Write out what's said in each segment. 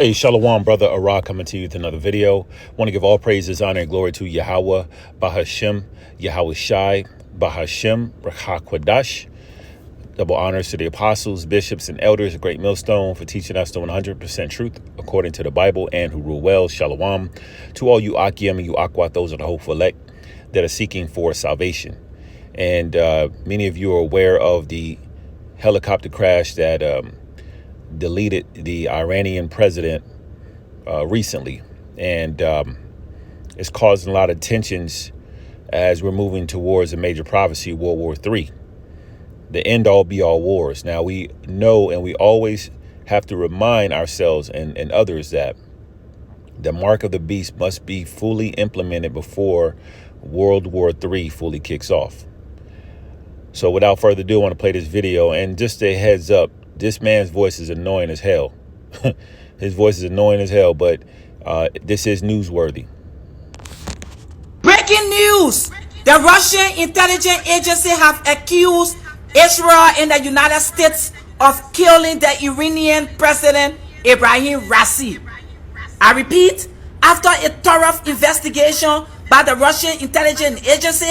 Hey, Shalom, brother Ara, coming to you with another video. Want to give all praises, honor, and glory to Yahweh, Bahashem, Yahweh Shai, Bahashem, Rachakwadah. Double honors to the apostles, bishops, and elders, a great millstone, for teaching us the 100% truth according to the Bible and who rule well. Shalom. To all you Akim and you Akwat, those are the hopeful elect that are seeking for salvation. And many of you are aware of the helicopter crash that deleted the Iranian president recently, and it's causing a lot of tensions as we're moving towards a major prophecy, World War III, the end all be all wars. Now we know, and we always have to remind ourselves and others that the mark of the beast must be fully implemented before World War III fully kicks off. So without further ado, I want to play this video, and just a heads up, this man's voice is annoying as hell. His voice is annoying as hell, but this is newsworthy. Breaking news! The Russian intelligence agency have accused Israel and the United States of killing the Iranian president Ibrahim Raisi. I repeat, after a thorough investigation by the Russian intelligence agency,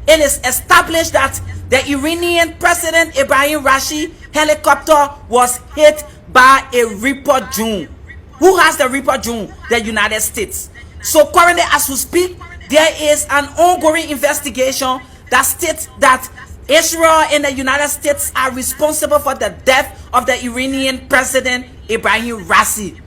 it is established that the Iranian president Ibrahim Raisi helicopter was hit by a Reaper drone. Who has the Reaper drone? The United States. So currently, as we speak, there is an ongoing investigation that states that Israel and the United States are responsible for the death of the Iranian president Ibrahim Raisi.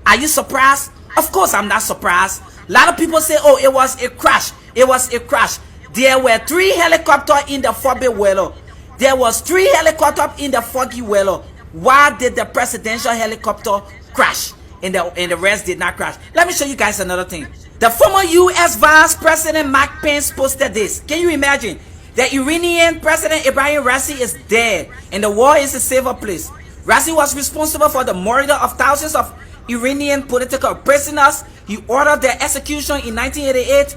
Are you surprised? Of course I'm not surprised. A lot of people say, oh, it was a crash. It was a crash. There were 3 helicopters in the Foggy Weather. There was 3 helicopters in the Foggy Weather. Why did the presidential helicopter crash and the rest did not crash? Let me show you guys another thing. The former U.S. Vice President Mike Pence posted this. Can you imagine? The Iranian President Ibrahim Raisi is dead and the war is a safer place. Raisi was responsible for the murder of thousands of Iranian political prisoners. He ordered their execution in 1988.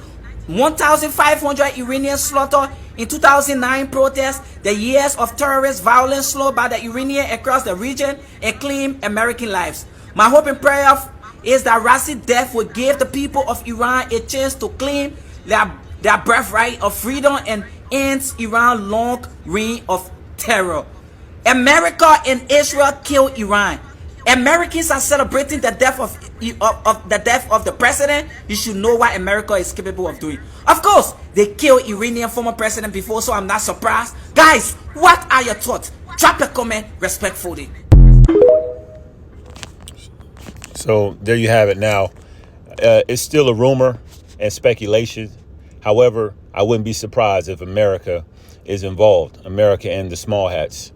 1,500 Iranians slaughtered in 2009 protests, the years of terrorist violence slowed by the Iranians across the region and claimed American lives. My hope and prayer is that Raisi's death will give the people of Iran a chance to claim their birthright of freedom and ends Iran's long reign of terror. America and Israel killed Iran. Americans are celebrating the death of the president. You should know what America is capable of doing. Of course, they killed Iranian former president before, so I'm not surprised. Guys, what are your thoughts? Drop a comment respectfully. So there you have it. Now, it's still a rumor and speculation. However, I wouldn't be surprised if America is involved. America and the small hats.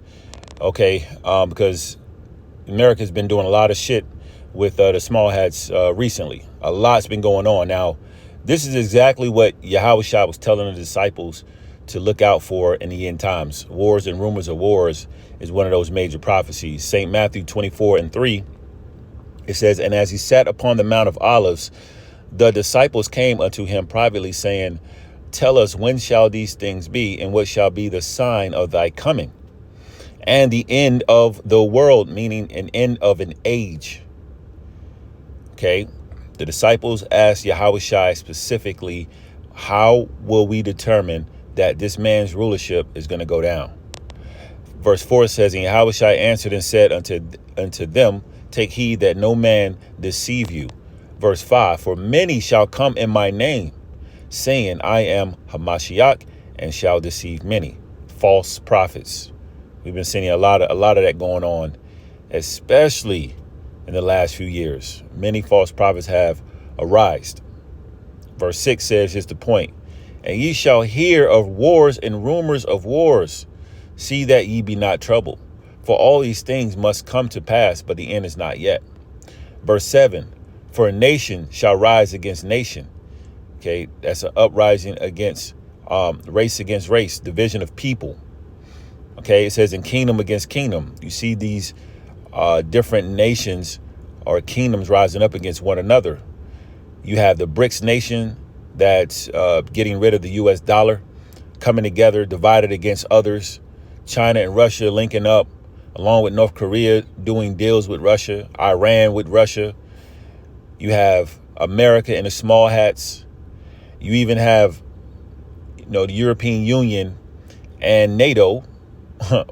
Okay, because America's been doing a lot of shit with the small hats recently. A lot's been going on. Now, this is exactly what Yahweh Shai was telling the disciples to look out for in the end times. Wars and rumors of wars is one of those major prophecies. St. Matthew 24:3, it says, "And as he sat upon the Mount of Olives, the disciples came unto him privately, saying, Tell us, when shall these things be, and what shall be the sign of thy coming? And the end of the world," meaning an end of an age. Okay. The disciples asked Yahweh Shai specifically, how will we determine that this man's rulership is going to go down? Verse 4 says, "And Yahweh Shai answered and said unto them, Take heed that no man deceive you." Verse 5, "For many shall come in my name, saying, I am Hamashiach, and shall deceive many." False prophets. We've been seeing a lot of that going on, especially in the last few years. Many false prophets have arisen. Verse 6 says, here's the point. "And ye shall hear of wars and rumors of wars. See that ye be not troubled. For all these things must come to pass, but the end is not yet." Verse 7, "For a nation shall rise against nation." Okay, that's an uprising against race against race, division of people. Okay, it says, "In kingdom against kingdom." You see these different nations or kingdoms rising up against one another. You have the BRICS nation that's getting rid of the US dollar, coming together, divided against others. China and Russia linking up, along with North Korea doing deals with Russia, Iran with Russia, You have America and the small hats. You even have, the European Union and NATO,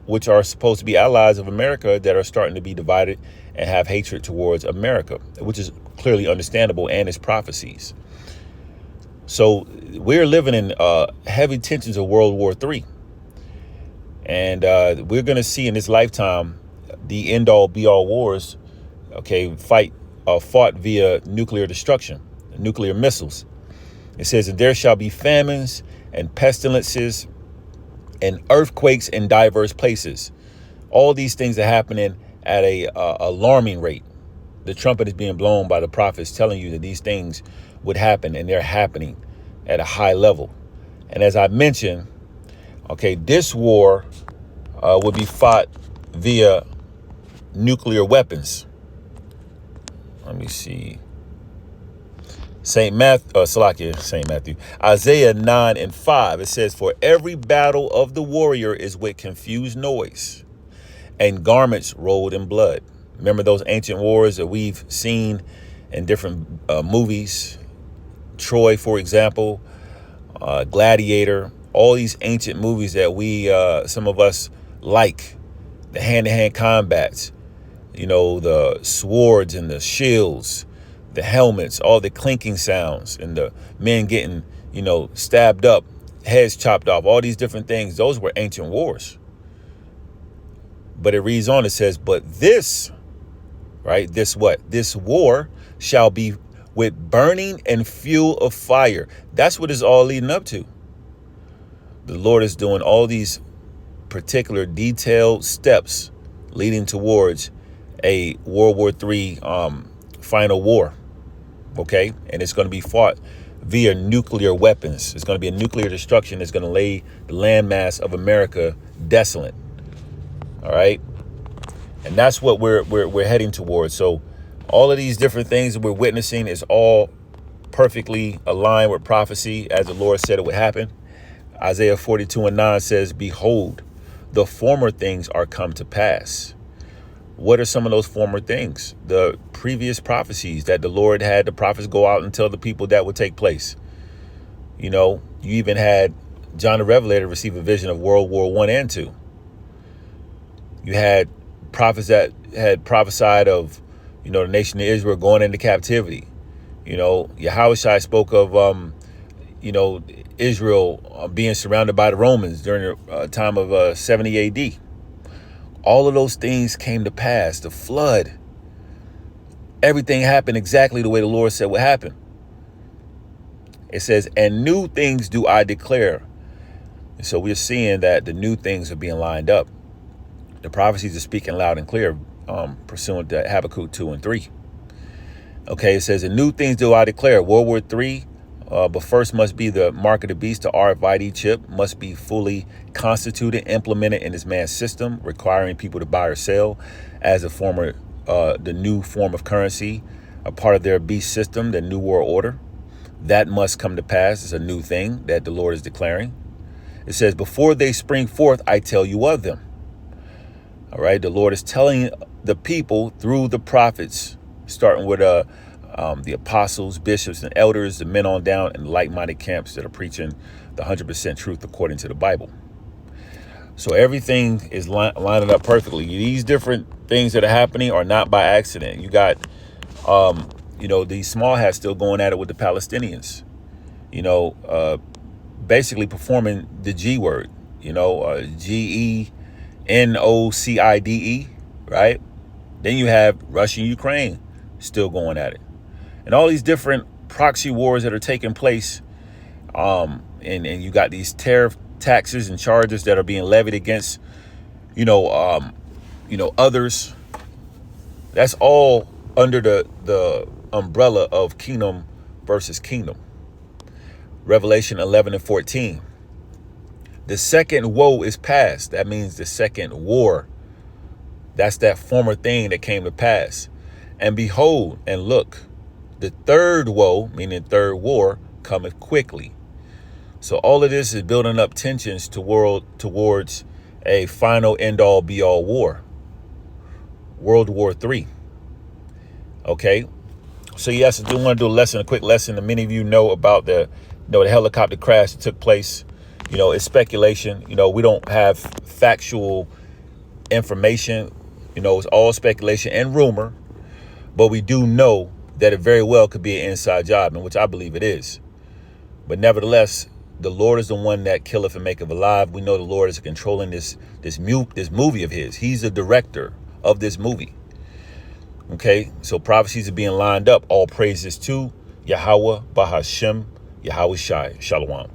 which are supposed to be allies of America, that are starting to be divided and have hatred towards America, which is clearly understandable, and its prophecies. So we're living in heavy tensions of World War III. And we're going to see in this lifetime the end-all be-all wars, fought via nuclear destruction, nuclear missiles. It says that there shall be famines and pestilences and earthquakes in diverse places. All these things are happening at a alarming rate. The trumpet is being blown by the prophets, telling you that these things would happen, and they're happening at a high level. And as I mentioned, this war would be fought via nuclear weapons. Let me see. St. Matthew, Isaiah 9:5. It says, for every battle of the warrior is with confused noise and garments rolled in blood. Remember those ancient wars that we've seen in different movies? Troy, for example, Gladiator, all these ancient movies that we, some of us like, the hand-to-hand combats, the swords and the shields, the helmets, all the clinking sounds, and the men getting, stabbed up, heads chopped off, all these different things. Those were ancient wars. But it reads on, it says, but this war shall be with burning and fuel of fire. That's what it's all leading up to. The Lord is doing all these particular detailed steps leading towards a World War III final war. Okay. And it's going to be fought via nuclear weapons. It's going to be a nuclear destruction that's going to lay the landmass of America desolate. All right. And that's what we're heading towards. So all of these different things that we're witnessing is all perfectly aligned with prophecy, as the Lord said it would happen. Isaiah 42:9 says, behold, the former things are come to pass. What are some of those former things? The previous prophecies that the Lord had the prophets go out and tell the people that would take place. You even had John the Revelator receive a vision of World War I and II. You had prophets that had prophesied of, the nation of Israel going into captivity. Yahushua spoke of, Israel being surrounded by the Romans during the time of 70 AD. All of those things came to pass. The flood, everything happened exactly the way the Lord said would happen. It says, and new things do I declare. And so we're seeing that the new things are being lined up. The prophecies are speaking loud and clear, pursuant to Habakkuk 2:3. Okay, it says, and new things do I declare. World War III, but first must be the mark of the beast. The RFID chip must be fully constituted, implemented in this man's system, requiring people to buy or sell as the new form of currency, a part of their beast system, the new world order. That must come to pass. It's a new thing that the Lord is declaring. It says, before they spring forth, I tell you of them. All right. The Lord is telling the people through the prophets, starting with the apostles, bishops, and elders, the men on down, and like-minded camps that are preaching the 100% truth according to the Bible. So everything is lining up perfectly. These different things that are happening are not by accident. You got, these small hats still going at it with the Palestinians, basically performing the G word, GENOCIDE, right? Then you have Russia and Ukraine still going at it. And all these different proxy wars that are taking place. And you got these tariff taxes and charges that are being levied against, others. That's all under the umbrella of kingdom versus kingdom. Revelation 11:14. The second woe is past. That means the second war. That's that former thing that came to pass. And behold, and look, the third woe, meaning third war, cometh quickly. So all of this is building up tensions towards a final end-all be-all war. World War III. Okay. So yes, I do want to do a quick lesson. And many of you know about the helicopter crash that took place. It's speculation. We don't have factual information. It's all speculation and rumor. But we do know that it very well could be an inside job, in which I believe it is. But nevertheless, the Lord is the one that killeth and maketh alive. We know the Lord is controlling this movie of his. He's the director of this movie. Okay, so prophecies are being lined up. All praises to Yahweh, Bahashem, Yahweh Shai. Shalom.